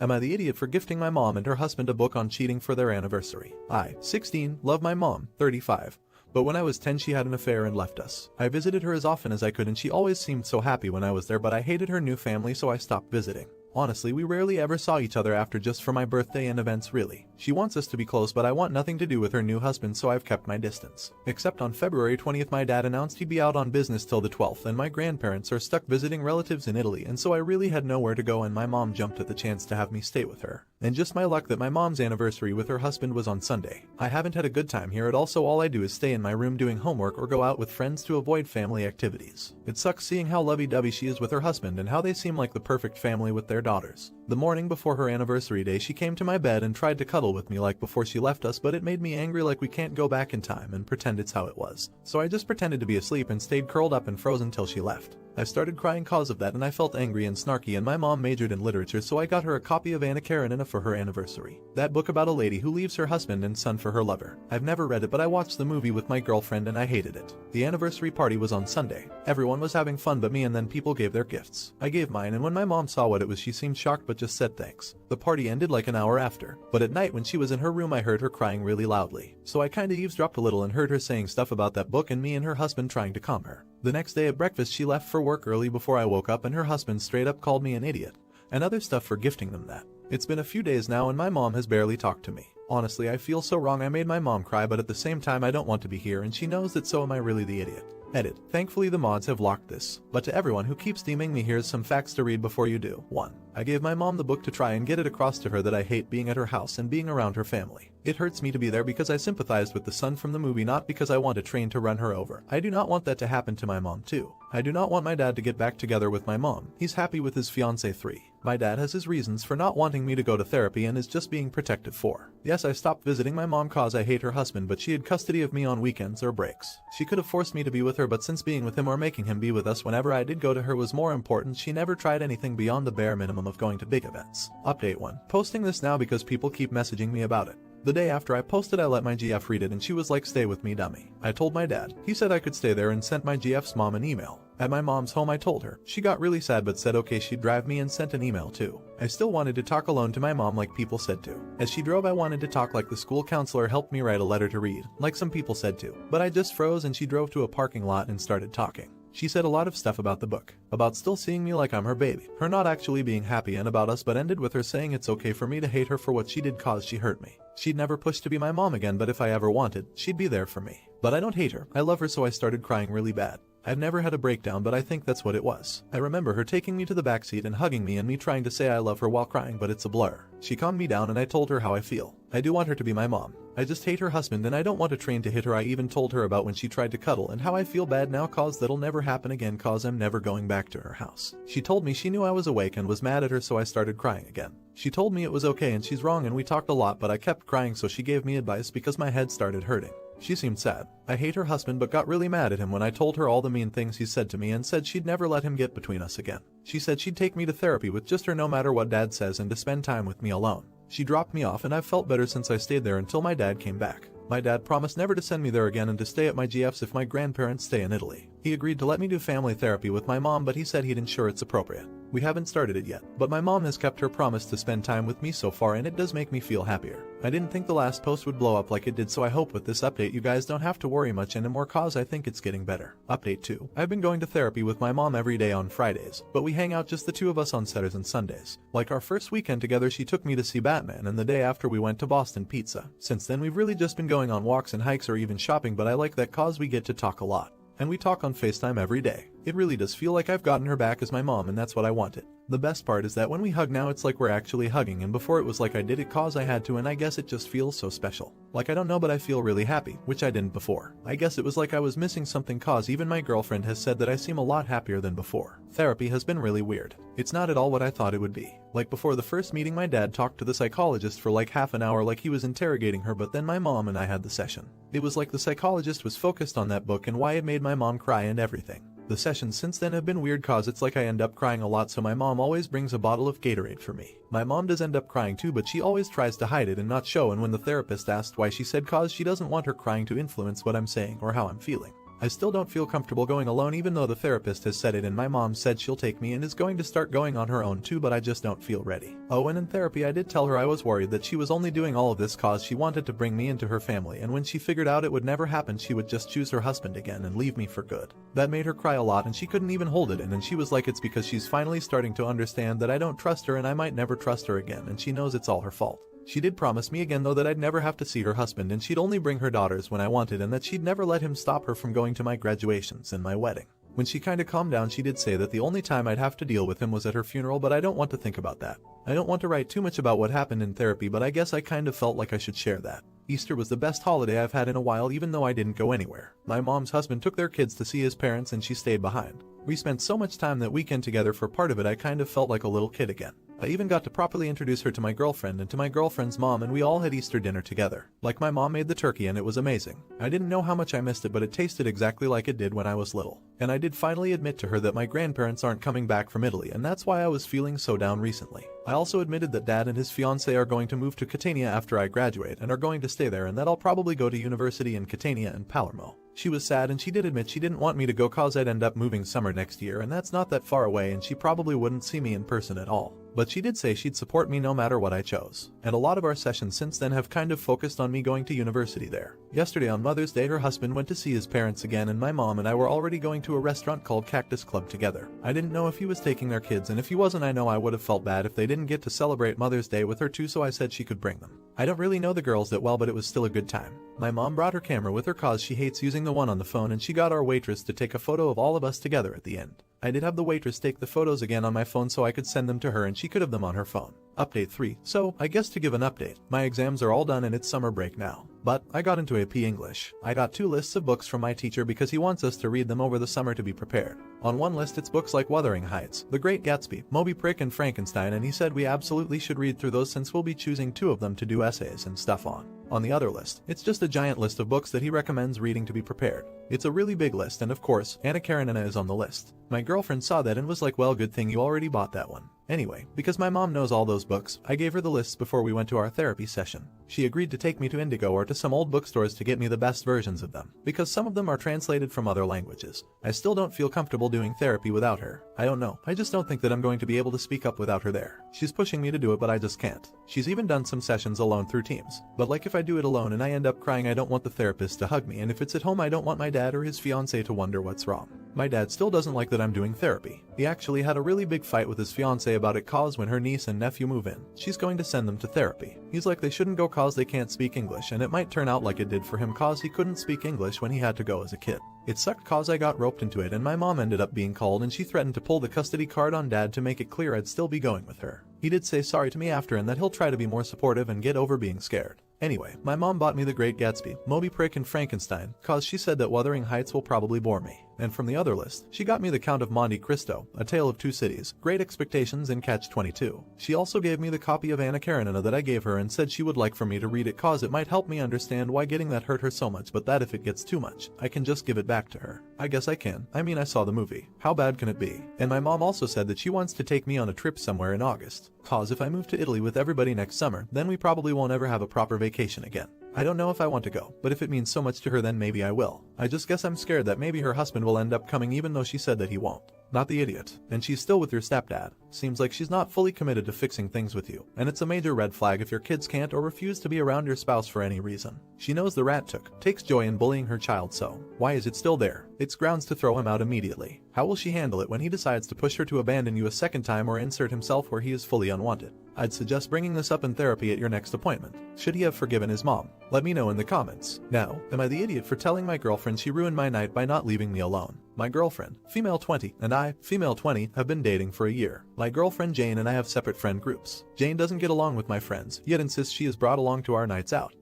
Am I the idiot for gifting my mom and her husband a book on cheating for their anniversary? I, 16, love my mom, 35. But when I was 10 she had an affair and left us. I visited her as often as I could and she always seemed so happy when I was there, but I hated her new family so I stopped visiting. Honestly, we rarely ever saw each other after just for my birthday and events really. She wants us to be close but I want nothing to do with her new husband so I've kept my distance. Except on February 20th my dad announced he'd be out on business till the 12th and my grandparents are stuck visiting relatives in Italy and so I really had nowhere to go and my mom jumped at the chance to have me stay with her. And just my luck that my mom's anniversary with her husband was on Sunday. I haven't had a good time here at all so all I do is stay in my room doing homework or go out with friends to avoid family activities. It sucks seeing how lovey-dovey she is with her husband and how they seem like the perfect family with their daughters. The morning before her anniversary day she came to my bed and tried to cuddle with me like before she left us, but it made me angry like we can't go back in time and pretend it's how it was. So I just pretended to be asleep and stayed curled up and frozen till she left. I started crying cause of that and I felt angry and snarky and my mom majored in literature so I got her a copy of Anna Karenina for her anniversary. That book about a lady who leaves her husband and son for her lover. I've never read it but I watched the movie with my girlfriend and I hated it. The anniversary party was on Sunday. Everyone was having fun but me and then people gave their gifts. I gave mine and when my mom saw what it was she seemed shocked but just said thanks. The party ended like an hour after. But at night when she was in her room I heard her crying really loudly. So I kinda eavesdropped a little and heard her saying stuff about that book and me and her husband trying to calm her. The next day at breakfast she left for work early before I woke up and her husband straight up called me an idiot. And other stuff for gifting them that. It's been a few days now and my mom has barely talked to me. Honestly I feel so wrong I made my mom cry but at the same time I don't want to be here and she knows that so am I really the idiot. Edit. Thankfully the mods have locked this. But to everyone who keeps DMing me here's some facts to read before you do. 1. I gave my mom the book to try and get it across to her that I hate being at her house and being around her family. It hurts me to be there because I sympathized with the son from the movie not because I want a train to run her over. I do not want that to happen to my mom too. I do not want my dad to get back together with my mom. He's happy with his fiancée 3. My dad has his reasons for not wanting me to go to therapy and is just being protective 4. Yes, I stopped visiting my mom cause I hate her husband but she had custody of me on weekends or breaks. She could have forced me to be with her but since being with him or making him be with us whenever I did go to her was more important she never tried anything beyond the bare minimum of going to big events. Update 1. Posting this now because people keep messaging me about it. The day after I posted I let my GF read it and she was like stay with me dummy. I told my dad. He said I could stay there and sent my GF's mom an email. At my mom's home I told her. She got really sad but said okay she'd drive me and sent an email too. I still wanted to talk alone to my mom like people said to. As she drove I wanted to talk like the school counselor helped me write a letter to read, like some people said to. But I just froze and she drove to a parking lot and started talking. She said a lot of stuff about the book, about still seeing me like I'm her baby, her not actually being happy and about us but ended with her saying it's okay for me to hate her for what she did cause she hurt me. She'd never push to be my mom again but if I ever wanted, she'd be there for me. But I don't hate her, I love her so I started crying really bad. I've never had a breakdown but I think that's what it was. I remember her taking me to the backseat and hugging me and me trying to say I love her while crying but it's a blur. She calmed me down and I told her how I feel. I do want her to be my mom. I just hate her husband and I don't want a train to hit her. I even told her about when she tried to cuddle and how I feel bad now cause that'll never happen again cause I'm never going back to her house. She told me she knew I was awake and was mad at her so I started crying again. She told me it was okay and she's wrong and we talked a lot but I kept crying so she gave me advice because my head started hurting. She seemed sad. I hate her husband but got really mad at him when I told her all the mean things he said to me and said she'd never let him get between us again. She said she'd take me to therapy with just her no matter what dad says and to spend time with me alone. She dropped me off and I've felt better since I stayed there until my dad came back. My dad promised never to send me there again and to stay at my GF's if my grandparents stay in Italy. He agreed to let me do family therapy with my mom but he said he'd ensure it's appropriate. We haven't started it yet, but my mom has kept her promise to spend time with me so far and it does make me feel happier. I didn't think the last post would blow up like it did so I hope with this update you guys don't have to worry much anymore cause I think it's getting better. Update 2. I've been going to therapy with my mom every day on Fridays, but we hang out just the two of us on Saturdays and Sundays. Like our first weekend together she took me to see Batman and the day after we went to Boston Pizza. Since then we've really just been going on walks and hikes or even shopping but I like that cause we get to talk a lot. And we talk on FaceTime every day. It really does feel like I've gotten her back as my mom and that's what I wanted. The best part is that when we hug now it's like we're actually hugging and before it was like I did it cause I had to and I guess it just feels so special. Like I don't know but I feel really happy, which I didn't before. I guess it was like I was missing something cause even my girlfriend has said that I seem a lot happier than before. Therapy has been really weird. It's not at all what I thought it would be. Like before the first meeting my dad talked to the psychologist for like half an hour like he was interrogating her but then my mom and I had the session. It was like the psychologist was focused on that book and why it made my mom cry and everything. The sessions since then have been weird cause it's like I end up crying a lot so my mom always brings a bottle of Gatorade for me. My mom does end up crying too but she always tries to hide it and not show and when the therapist asked why she said cause she doesn't want her crying to influence what I'm saying or how I'm feeling. I still don't feel comfortable going alone even though the therapist has said it and my mom said she'll take me and is going to start going on her own too, but I just don't feel ready. Oh, and in therapy I did tell her I was worried that she was only doing all of this cause she wanted to bring me into her family, and when she figured out it would never happen she would just choose her husband again and leave me for good. That made her cry a lot and she couldn't even hold it in, and she was like it's because she's finally starting to understand that I don't trust her and I might never trust her again, and she knows it's all her fault. She did promise me again though that I'd never have to see her husband and she'd only bring her daughters when I wanted, and that she'd never let him stop her from going to my graduations and my wedding. When she kinda calmed down she did say that the only time I'd have to deal with him was at her funeral, but I don't want to think about that. I don't want to write too much about what happened in therapy, but I guess I kind of felt like I should share that. Easter was the best holiday I've had in a while even though I didn't go anywhere. My mom's husband took their kids to see his parents and she stayed behind. We spent so much time that weekend together, for part of it I kind of felt like a little kid again. I even got to properly introduce her to my girlfriend and to my girlfriend's mom, and we all had Easter dinner together. Like, my mom made the turkey and it was amazing. I didn't know how much I missed it, but it tasted exactly like it did when I was little. And I did finally admit to her that my grandparents aren't coming back from Italy, and that's why I was feeling so down recently. I also admitted that Dad and his fiancée are going to move to Catania after I graduate and are going to stay there, and that I'll probably go to university in Catania and Palermo. She was sad and she did admit she didn't want me to go cause I'd end up moving summer next year, and that's not that far away and she probably wouldn't see me in person at all. But she did say she'd support me no matter what I chose. And a lot of our sessions since then have kind of focused on me going to university there. Yesterday on Mother's Day her husband went to see his parents again, and my mom and I were already going to a restaurant called Cactus Club together. I didn't know if he was taking their kids, and if he wasn't I know I would have felt bad if they didn't get to celebrate Mother's Day with her too, so I said she could bring them. I don't really know the girls that well, but it was still a good time. My mom brought her camera with her cause she hates using the one on the phone, and she got our waitress to take a photo of all of us together at the end. I did have the waitress take the photos again on my phone so I could send them to her and she could have them on her phone. Update 3. So, I guess to give an update, my exams are all done and it's summer break now. But I got into AP English. I got 2 lists of books from my teacher because he wants us to read them over the summer to be prepared. On one list it's books like Wuthering Heights, The Great Gatsby, Moby Prick and Frankenstein, and he said we absolutely should read through those since we'll be choosing 2 of them to do essays and stuff on. On the other list, it's just a giant list of books that he recommends reading to be prepared. It's a really big list, and of course, Anna Karenina is on the list. My girlfriend saw that and was like, well, good thing you already bought that one. Anyway, because my mom knows all those books, I gave her the lists before we went to our therapy session. She agreed to take me to Indigo or to some old bookstores to get me the best versions of them, because some of them are translated from other languages. I still don't feel comfortable doing therapy without her. I don't know, I just don't think that I'm going to be able to speak up without her there. She's pushing me to do it, but I just can't. She's even done some sessions alone through Teams. But like, if I do it alone and I end up crying, I don't want the therapist to hug me, and if it's at home I don't want my dad or his fiancée to wonder what's wrong. My dad still doesn't like that I'm doing therapy. He actually had a really big fight with his fiancée about it cause when her niece and nephew move in, she's going to send them to therapy. He's like they shouldn't go cause they can't speak English, and it might turn out like it did for him cause he couldn't speak English when he had to go as a kid. It sucked cause I got roped into it and my mom ended up being called and she threatened to pull the custody card on Dad to make it clear I'd still be going with her. He did say sorry to me after and that he'll try to be more supportive and get over being scared. Anyway, my mom bought me The Great Gatsby, Moby Prick and Frankenstein, cause she said that Wuthering Heights will probably bore me. And from the other list, she got me The Count of Monte Cristo, A Tale of Two Cities, Great Expectations and Catch-22. She also gave me the copy of Anna Karenina that I gave her and said she would like for me to read it cause it might help me understand why getting that hurt her so much, but that if it gets too much, I can just give it back to her. I guess I can. I mean, I saw the movie. How bad can it be? And my mom also said that she wants to take me on a trip somewhere in August. Cause if I move to Italy with everybody next summer, then we probably won't ever have a proper vacation again. I don't know if I want to go, but if it means so much to her then maybe I will. I just guess I'm scared that maybe her husband will end up coming even though she said that he won't. Not the idiot. And she's still with your stepdad. Seems like she's not fully committed to fixing things with you. And it's a major red flag if your kids can't or refuse to be around your spouse for any reason. She knows the rat takes joy in bullying her child, so why is it still there? It's grounds to throw him out immediately. How will she handle it when he decides to push her to abandon you a second time or insert himself where he is fully unwanted? I'd suggest bringing this up in therapy at your next appointment. Should he have forgiven his mom? Let me know in the comments. Now, am I the idiot for telling my girlfriend she ruined my night by not leaving me alone? My girlfriend, female 20, and I, female 20, have been dating for a year. My girlfriend Jane and I have separate friend groups. Jane doesn't get along with my friends, yet insists she is brought along to our nights out.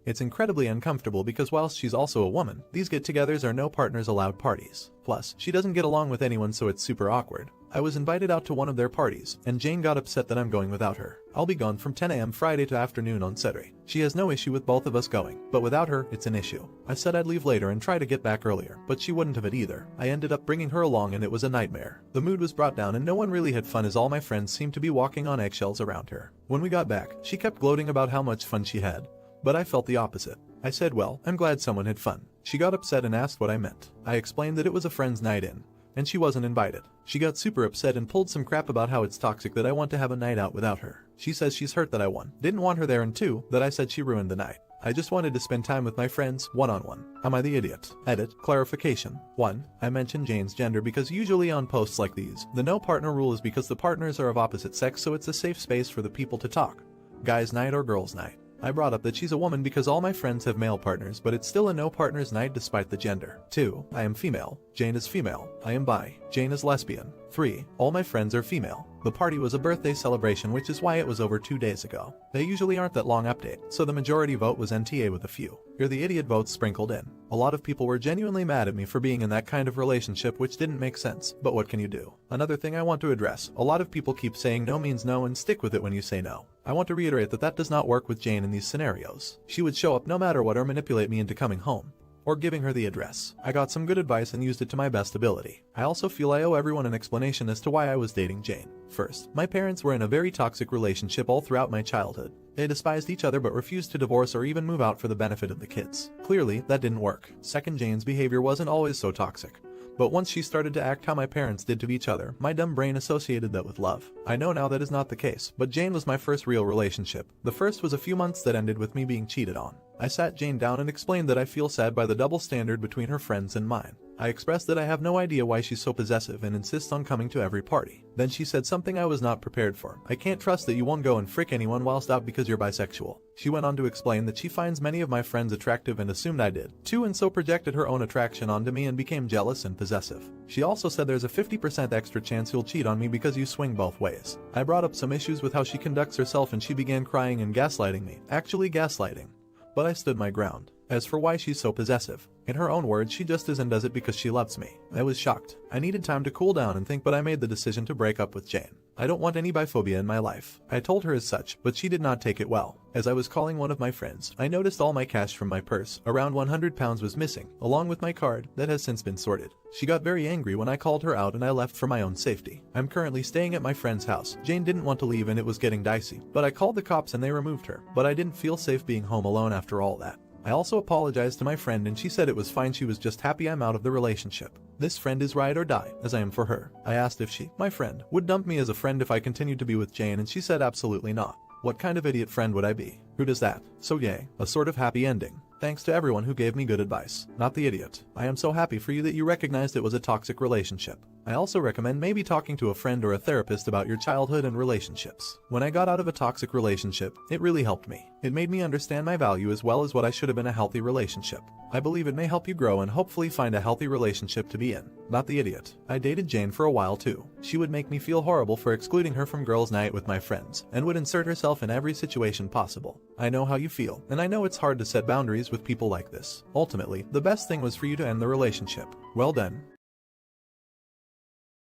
It's incredibly uncomfortable because whilst she's also a woman, these get-togethers are no partners allowed parties. Plus, she doesn't get along with anyone, so it's super awkward. I was invited out to one of their parties, and Jane got upset that I'm going without her. I'll be gone from 10 a.m. Friday to afternoon on Saturday. She has no issue with both of us going, but without her, it's an issue. I said I'd leave later and try to get back earlier, but she wouldn't have it either. I ended up bringing her along and it was a nightmare. The mood was brought down and no one really had fun as all my friends seemed to be walking on eggshells around her. When we got back, she kept gloating about how much fun she had. but I felt the opposite. I said, well, I'm glad someone had fun. She got upset and asked what I meant. I explained that it was a friend's night in, and she wasn't invited. She got super upset and pulled some crap about how it's toxic that I want to have a night out without her. She says she's hurt that I won, didn't want her there, and 2, that I said she ruined the night. I just wanted to spend time with my friends, one-on-one. Am I the idiot? Edit. Clarification. 1. I mentioned Jane's gender because usually on posts like these, the no partner rule is because the partners are of opposite sex, so it's a safe space for the people to talk. Guys' night or girls' night. I brought up that she's a woman because all my friends have male partners, but it's still a no partners night despite the gender. 2. I am female. Jane is female. I am bi. Jane is lesbian. 3. All my friends are female. The party was a birthday celebration, which is why it was over 2 days ago. They usually aren't that long update, so the majority vote was NTA with a few. You're the idiot votes sprinkled in. A lot of people were genuinely mad at me for being in that kind of relationship, which didn't make sense, but what can you do? Another thing I want to address, a lot of people keep saying no means no and stick with it when you say no. I want to reiterate that that does not work with Jane in these scenarios. She would show up no matter what or manipulate me into coming home, or giving her the address. I got some good advice and used it to my best ability. I also feel I owe everyone an explanation as to why I was dating Jane. First, my parents were in a very toxic relationship all throughout my childhood. They despised each other but refused to divorce or even move out for the benefit of the kids. Clearly, that didn't work. Second, Jane's behavior wasn't always so toxic. But once she started to act how my parents did to each other, my dumb brain associated that with love. I know now that is not the case, but Jane was my first real relationship. The first was a few months that ended with me being cheated on. I sat Jane down and explained that I feel sad by the double standard between her friends and mine. I expressed that I have no idea why she's so possessive and insists on coming to every party. Then she said something I was not prepared for. I can't trust that you won't go and frick anyone whilst out because you're bisexual. She went on to explain that she finds many of my friends attractive and assumed I did too, and so projected her own attraction onto me and became jealous and possessive. She also said there's a 50% extra chance you'll cheat on me because you swing both ways. I brought up some issues with how she conducts herself and she began crying and gaslighting me. Actually gaslighting. But I stood my ground. As for why she's so possessive, in her own words, she just is and does it because she loves me. I was shocked. I needed time to cool down and think, but I made the decision to break up with Jane. I don't want any biphobia in my life. I told her as such, but she did not take it well. As I was calling one of my friends, I noticed all my cash from my purse, around £100, was missing, along with my card that has since been sorted. She got very angry when I called her out and I left for my own safety. I'm currently staying at my friend's house. Jane didn't want to leave and it was getting dicey, but I called the cops and they removed her. But I didn't feel safe being home alone after all that. I also apologized to my friend and she said it was fine, she was just happy I'm out of the relationship. This friend is ride or die, as I am for her. I asked if she, my friend, would dump me as a friend if I continued to be with Jane and she said absolutely not. What kind of idiot friend would I be? Who does that? So yay, a sort of happy ending. Thanks to everyone who gave me good advice. Not the idiot. I am so happy for you that you recognized it was a toxic relationship. I also recommend maybe talking to a friend or a therapist about your childhood and relationships. When I got out of a toxic relationship, it really helped me. It made me understand my value as well as what I should have been a healthy relationship. I believe it may help you grow and hopefully find a healthy relationship to be in. Not the idiot. I dated Jane for a while too. She would make me feel horrible for excluding her from girls' night with my friends, and would insert herself in every situation possible. I know how you feel, and I know it's hard to set boundaries with people like this. Ultimately, the best thing was for you to end the relationship. Well done.